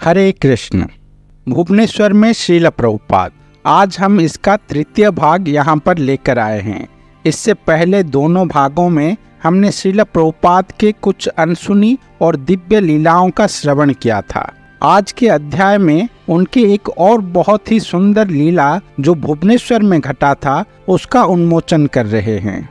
हरे कृष्ण। भुवनेश्वर में श्रील प्रभुपाद, आज हम इसका तृतीय भाग यहाँ पर लेकर आए हैं। इससे पहले दोनों भागों में हमने श्रील प्रभुपाद के कुछ अनसुनी और दिव्य लीलाओं का श्रवण किया था। आज के अध्याय में उनकी एक और बहुत ही सुंदर लीला जो भुवनेश्वर में घटा था उसका उन्मोचन कर रहे हैं।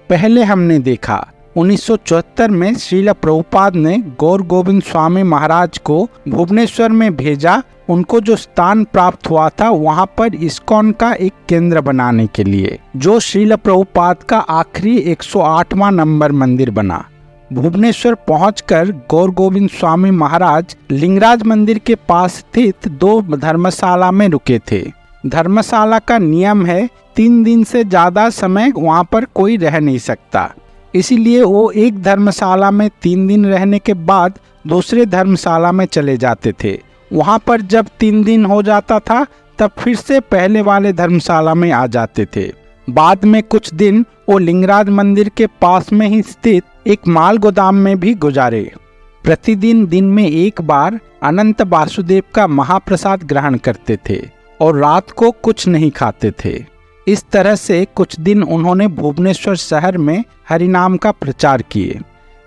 पहले हमने देखा 1974 में श्रील प्रभुपाद ने गौर गोविंद स्वामी महाराज को भुवनेश्वर में भेजा, उनको जो स्थान प्राप्त हुआ था वहां पर इस्कॉन का एक केंद्र बनाने के लिए, जो श्रील प्रभुपाद का आखिरी 108वां नंबर मंदिर बना। भुवनेश्वर पहुंचकर गौर गोविंद स्वामी महाराज लिंगराज मंदिर के पास स्थित 2 धर्मशाला में रुके थे। धर्मशाला का नियम है 3 दिन से ज्यादा समय वहां पर कोई रह नहीं सकता, इसीलिए वो एक धर्मशाला में 3 दिन रहने के बाद दूसरे धर्मशाला में चले जाते थे। वहां पर जब 3 दिन हो जाता था तब फिर से पहले वाले धर्मशाला में आ जाते थे। बाद में कुछ दिन वो लिंगराज मंदिर के पास में ही स्थित एक माल गोदाम में भी गुजारे। प्रतिदिन दिन में एक बार अनंत वासुदेव का महाप्रसाद ग्रहण करते थे और रात को कुछ नहीं खाते थे। इस तरह से कुछ दिन उन्होंने भुवनेश्वर शहर में हरिनाम का प्रचार किए।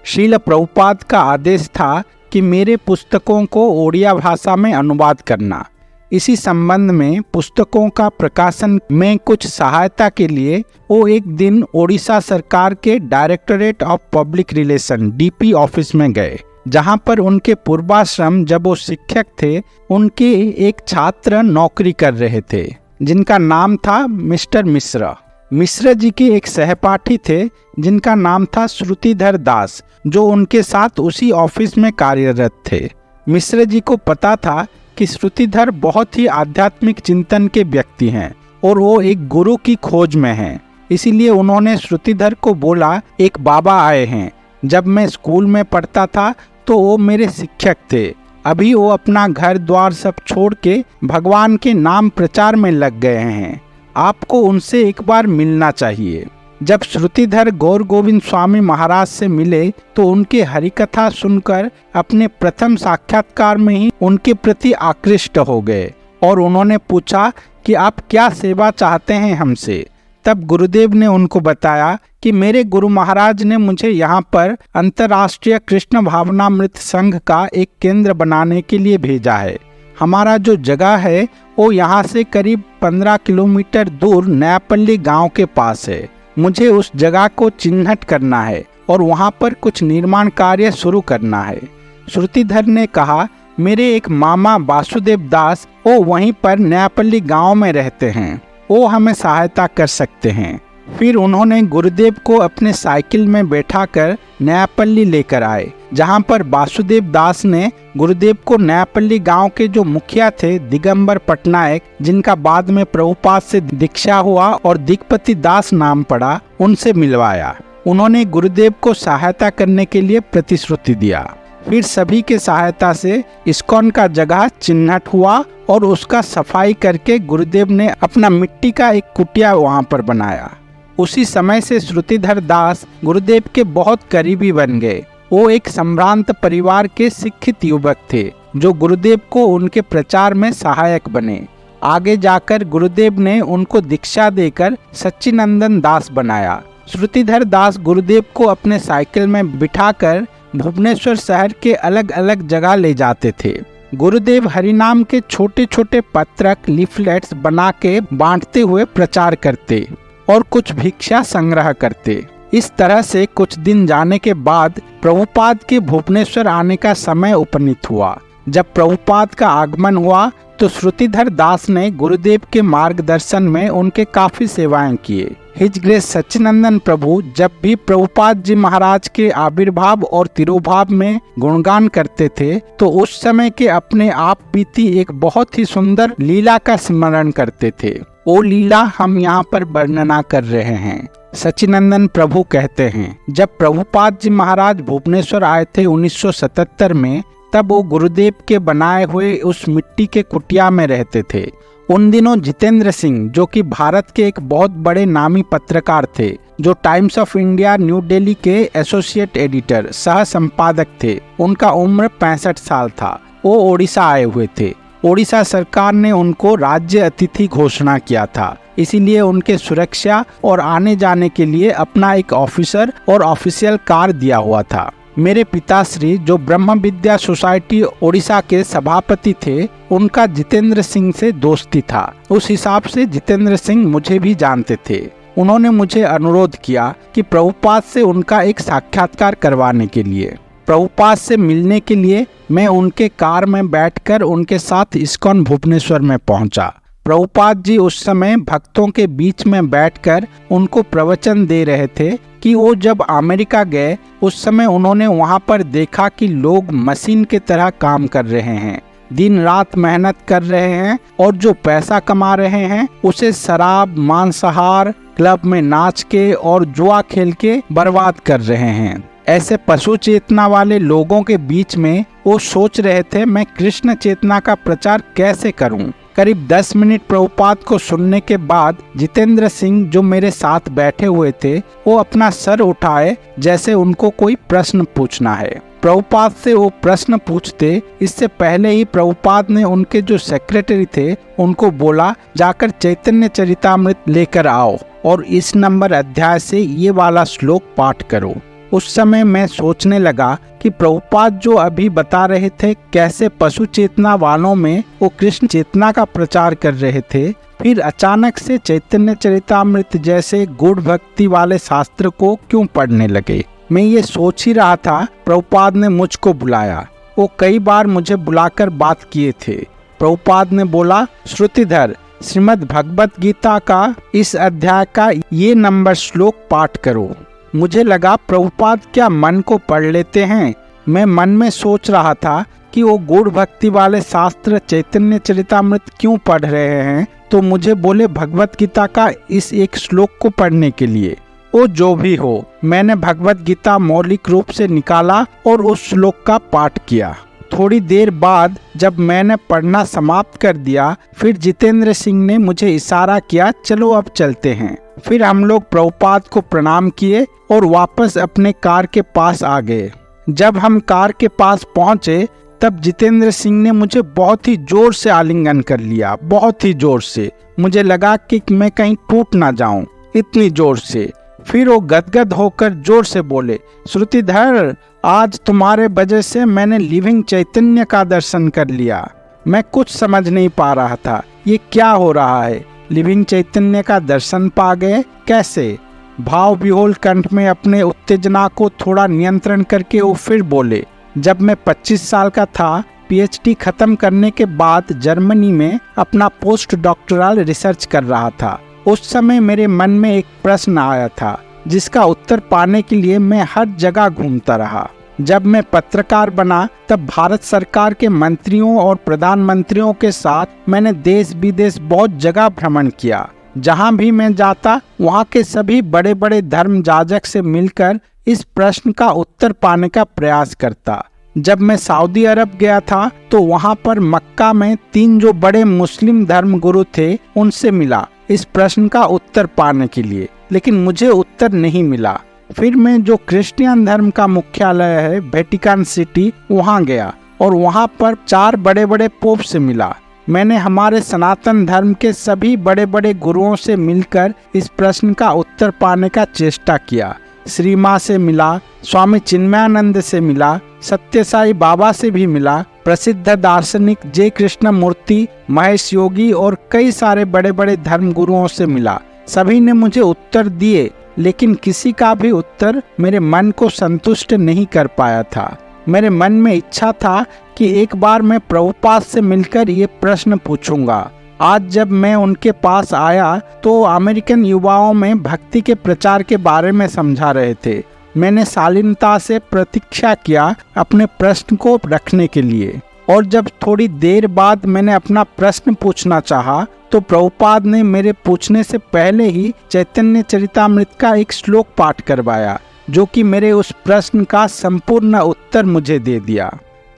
श्रील प्रभुपाद का आदेश था कि मेरे पुस्तकों को ओडिया भाषा में अनुवाद करना। इसी संबंध में पुस्तकों का प्रकाशन में कुछ सहायता के लिए वो एक दिन ओडिशा सरकार के directorate of public relation DP office में गए, जहां पर उनके पूर्वाश्रम जब वो शिक्षक थे उनके एक छात्र नौकरी कर रहे थे, जिनका नाम था मिस्टर मिश्रा। मिश्रा जी के एक सहपाठी थे जिनका नाम था श्रुतिधर दास, जो उनके साथ उसी ऑफिस में कार्यरत थे। मिश्रा जी को पता था कि श्रुतिधर बहुत ही आध्यात्मिक चिंतन के व्यक्ति हैं और वो एक गुरु की खोज में हैं। इसीलिए उन्होंने श्रुतिधर को बोला, एक बाबा आए हैं। जब मैं स्कूल में पढ़ता था तो वो मेरे शिक्षक थे। अभी वो अपना घर द्वार सब छोड़ के भगवान के नाम प्रचार में लग गए हैं। आपको उनसे एक बार मिलना चाहिए। जब श्रुतिधर गौर गोविंद स्वामी महाराज से मिले तो उनके हरिकथा सुनकर अपने प्रथम साक्षात्कार में ही उनके प्रति आकृष्ट हो गए और उन्होंने पूछा कि आप क्या सेवा चाहते हैं हमसे। तब गुरुदेव ने उनको बताया कि मेरे गुरु महाराज ने मुझे यहाँ पर अंतर्राष्ट्रीय कृष्ण भावनामृत संघ का एक केंद्र बनाने के लिए भेजा है। हमारा जो जगह है वो यहाँ से करीब 15 किलोमीटर दूर नयापल्ली गांव के पास है। मुझे उस जगह को चिन्हित करना है और वहाँ पर कुछ निर्माण कार्य शुरू करना है। श्रुतिधर ने कहा, मेरे एक मामा वासुदेव दास वो वहीं पर नयापल्ली गांव में रहते हैं, वो हमें सहायता कर सकते हैं। फिर उन्होंने गुरुदेव को अपने साइकिल में बैठाकर नयापल्ली लेकर आए, जहां पर वासुदेव दास ने गुरुदेव को नयापल्ली गांव के जो मुखिया थे दिगंबर पटनायक, जिनका बाद में प्रभुपाद से दीक्षा हुआ और दिगपति दास नाम पड़ा, उनसे मिलवाया। उन्होंने गुरुदेव को सहायता करने के लिए प्रतिश्रुति दिया। फिर सभी के सहायता से इस्कॉन का जगह चिन्हित हुआ और उसका सफाई करके गुरुदेव ने अपना मिट्टी का एक कुटिया वहां पर बनाया। उसी समय से श्रुतिधर दास गुरुदेव के बहुत करीबी बन गए। वो एक संभ्रांत परिवार के शिक्षित युवक थे जो गुरुदेव को उनके प्रचार में सहायक बने। आगे जाकर गुरुदेव ने उनको दीक्षा देकर सच्चिनंदन दास बनाया। श्रुतिधर दास गुरुदेव को अपने साइकिल में बिठाकर भुवनेश्वर शहर के अलग अलग जगह ले जाते थे। गुरुदेव हरिनाम के छोटे छोटे पत्रक लीफलेट्स बना के बांटते हुए प्रचार करते और कुछ भिक्षा संग्रह करते। इस तरह से कुछ दिन जाने के बाद प्रभुपाद के भुवनेश्वर आने का समय उपनीत हुआ। जब प्रभुपाद का आगमन हुआ तो श्रुतिधर दास ने गुरुदेव के मार्गदर्शन में उनके काफी सेवाएं किए। हिज ग्रेस सच्चिनंदन प्रभु जब भी प्रभुपाद जी महाराज के आविर्भाव और तिरुभाव में गुणगान करते थे तो उस समय के अपने आप बीती एक बहुत ही सुंदर लीला का स्मरण करते थे। वो लीला हम यहाँ पर वर्णना कर रहे हैं। सच्चिनंदन प्रभु कहते हैं, जब प्रभुपाद जी महाराज भुवनेश्वर आए थे 1977 में, तब वो गुरुदेव के बनाए हुए उस मिट्टी के कुटिया में रहते थे। उन दिनों जितेंद्र सिंह, जो कि भारत के एक बहुत बड़े नामी पत्रकार थे, जो times of India new Delhi के एसोसिएट एडिटर सह संपादक थे, उनका उम्र 65 साल था। वो ओडिशा आए हुए थे। ओडिशा सरकार ने उनको राज्य अतिथि घोषणा किया था, इसीलिए उनके सुरक्षा और आने जाने के लिए अपना एक ऑफिसर और ऑफिशियल कार दिया हुआ था। मेरे पिताश्री जो ब्रह्म विद्या सोसाइटी ओडिशा के सभापति थे, उनका जितेंद्र सिंह से दोस्ती था। उस हिसाब से जितेंद्र सिंह मुझे भी जानते थे। उन्होंने मुझे अनुरोध किया कि प्रभुपाद से उनका एक साक्षात्कार करवाने के लिए। प्रभुपाद से मिलने के लिए मैं उनके कार में बैठकर उनके साथ इस्कॉन भुवनेश्वर में पहुंचा। प्रभुपाद जी उस समय भक्तों के बीच में बैठकर उनको प्रवचन दे रहे थे कि वो जब अमेरिका गए उस समय उन्होंने वहां पर देखा कि लोग मशीन की तरह काम कर रहे हैं, दिन रात मेहनत कर रहे हैं और जो पैसा कमा रहे हैं उसे शराब, मांसाहार, क्लब में नाच के और जुआ खेल के बर्बाद कर रहे हैं। ऐसे पशु चेतना वाले लोगों के बीच में वो सोच रहे थे मैं कृष्ण चेतना का प्रचार कैसे करूं। करीब 10 मिनट प्रभुपाद को सुनने के बाद जितेंद्र सिंह जो मेरे साथ बैठे हुए थे, वो अपना सर उठाए जैसे उनको कोई प्रश्न पूछना है। प्रभुपाद से वो प्रश्न पूछते इससे पहले ही प्रभुपाद ने उनके जो सेक्रेटरी थे उनको बोला, जाकर चैतन्य चरितामृत लेकर आओ और इस नंबर अध्याय से ये वाला श्लोक पाठ करो। उस समय मैं सोचने लगा कि प्रभुपाद जो अभी बता रहे थे कैसे पशु चेतना वालों में वो कृष्ण चेतना का प्रचार कर रहे थे, फिर अचानक से चैतन्य चरितामृत जैसे गूढ़ भक्ति वाले शास्त्र को क्यों पढ़ने लगे। मैं ये सोच ही रहा था, प्रभुपाद ने मुझको बुलाया। वो कई बार मुझे बुलाकर बात किए थे। प्रभुपाद ने बोला, श्रुतिधर, श्रीमद् भगवत गीता का इस अध्याय का ये नंबर श्लोक पाठ करो। मुझे लगा प्रभुपाद क्या मन को पढ़ लेते हैं। मैं मन में सोच रहा था कि वो गूढ़ भक्ति वाले शास्त्र चैतन्य चरितामृत क्यों पढ़ रहे हैं, तो मुझे बोले भगवत गीता का इस एक श्लोक को पढ़ने के लिए। वो जो भी हो, मैंने भगवत गीता मौलिक रूप से निकाला और उस श्लोक का पाठ किया। थोड़ी देर बाद जब मैंने पढ़ना समाप्त कर दिया, फिर जितेंद्र सिंह ने मुझे इशारा किया, चलो अब चलते हैं। फिर हम लोग प्रभुपाद को प्रणाम किए और वापस अपने कार के पास आ गए। जब हम कार के पास पहुंचे तब जितेंद्र सिंह ने मुझे बहुत ही जोर से आलिंगन कर लिया, बहुत ही जोर से। मुझे लगा कि मैं कहीं टूट ना जाऊं, इतनी जोर से। फिर वो गदगद होकर जोर से बोले, श्रुतिधर, आज तुम्हारे वजह से मैंने लिविंग चैतन्य का दर्शन कर लिया। मैं कुछ समझ नहीं पा रहा था, ये क्या हो रहा है। लिविंग चैतन्य का दर्शन पा गए, कैसे? भाव विहोल कंठ में अपने उत्तेजना को थोड़ा नियंत्रण करके वो फिर बोले, जब मैं 25 साल का था, पीएचडी खत्म करने के बाद जर्मनी में अपना पोस्ट डॉक्टरल रिसर्च कर रहा था। उस समय मेरे मन में एक प्रश्न आया था जिसका उत्तर पाने के लिए मैं हर जगह घूमता रहा। जब मैं पत्रकार बना तब भारत सरकार के मंत्रियों और प्रधानमंत्रियों के साथ मैंने देश विदेश बहुत जगह भ्रमण किया। जहां भी मैं जाता वहां के सभी बड़े बड़े धर्म जाजक से मिलकर इस प्रश्न का उत्तर पाने का प्रयास करता। जब मैं सऊदी अरब गया था तो वहां पर मक्का में 3 जो बड़े मुस्लिम धर्म गुरु थे उनसे मिला इस प्रश्न का उत्तर पाने के लिए, लेकिन मुझे उत्तर नहीं मिला। फिर मैं जो क्रिश्चियन धर्म का मुख्यालय है वेटिकन सिटी, वहां गया और वहां पर 4 बड़े बड़े पोप से मिला। मैंने हमारे सनातन धर्म के सभी बड़े बड़े गुरुओं से मिलकर इस प्रश्न का उत्तर पाने का चेष्टा किया। श्री माँ से मिला, स्वामी चिन्मयानंद से मिला, सत्य साई बाबा से भी मिला, प्रसिद्ध दार्शनिक जय कृष्ण मूर्ति, महेश योगी और कई सारे बड़े बड़े धर्म गुरुओं से मिला। सभी ने मुझे उत्तर दिए, लेकिन किसी का भी उत्तर मेरे मन को संतुष्ट नहीं कर पाया था। मेरे मन में इच्छा था कि एक बार मैं प्रभुपाद से मिलकर ये प्रश्न पूछूंगा। आज जब मैं उनके पास आया तो अमेरिकन युवाओं में भक्ति के प्रचार के बारे में समझा रहे थे। मैंने शालीनता से प्रतीक्षा किया अपने प्रश्न को रखने के लिए, और जब थोड़ी देर बाद मैंने अपना प्रश्न पूछना चाहा तो प्रभुपाद ने मेरे पूछने से पहले ही चैतन्य चरितामृत का एक श्लोक पाठ करवाया, जो कि मेरे उस प्रश्न का संपूर्ण उत्तर मुझे दे दिया।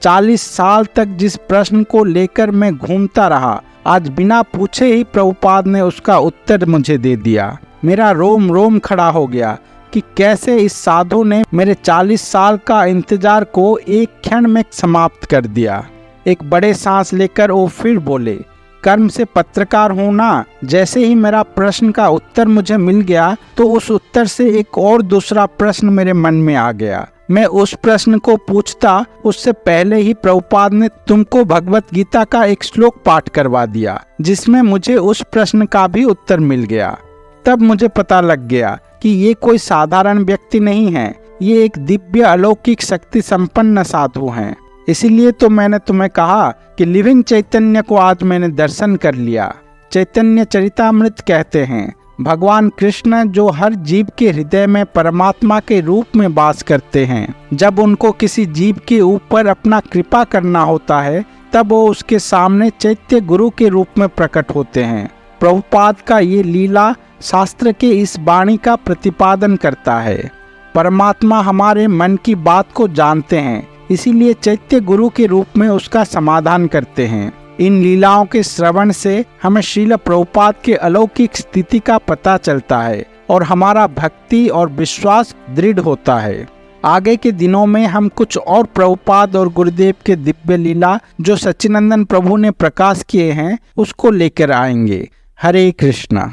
40 साल तक जिस प्रश्न को लेकर मैं घूमता रहा, आज बिना पूछे ही प्रभुपाद ने उसका उत्तर मुझे दे दिया। मेरा रोम रोम खड़ा हो गया कि कैसे इस साधु ने मेरे 40 साल का इंतजार को एक क्षण में समाप्त कर दिया। एक बड़े सांस लेकर वो फिर बोले, कर्म से पत्रकार होना। जैसे ही मेरा प्रश्न का उत्तर मुझे मिल गया तो उस उत्तर से एक और दूसरा प्रश्न मेरे मन में आ गया। मैं उस प्रश्न को पूछता उससे पहले ही प्रभुपाद ने तुमको भगवत गीता का एक श्लोक पाठ करवा दिया, जिसमें मुझे उस प्रश्न का भी उत्तर मिल गया। तब मुझे पता लग गया कि ये कोई साधारण व्यक्ति नहीं है, ये एक दिव्य अलौकिक शक्ति संपन्न साधु हैं। इसीलिए तो मैंने तुम्हें कहा कि लिविंग चैतन्य को आज मैंने दर्शन कर लिया। चैतन्य चरितामृत कहते हैं, भगवान कृष्ण जो हर जीव के हृदय में परमात्मा के रूप में वास करते हैं, जब उनको किसी जीव के ऊपर अपना कृपा करना होता है तब वो उसके सामने चैत्य गुरु के रूप में प्रकट होते हैं। प्रभुपाद का ये लीला शास्त्र के इस वाणी का प्रतिपादन करता है। परमात्मा हमारे मन की बात को जानते हैं, इसीलिए चैत्य गुरु के रूप में उसका समाधान करते हैं। इन लीलाओं के श्रवण से हमें श्रील प्रभुपाद के अलौकिक स्थिति का पता चलता है और हमारा भक्ति और विश्वास दृढ़ होता है। आगे के दिनों में हम कुछ और प्रभुपाद और गुरुदेव के दिव्य लीला जो सच्चिनंदन प्रभु ने प्रकाश किए हैं उसको लेकर आएंगे। हरे कृष्णा।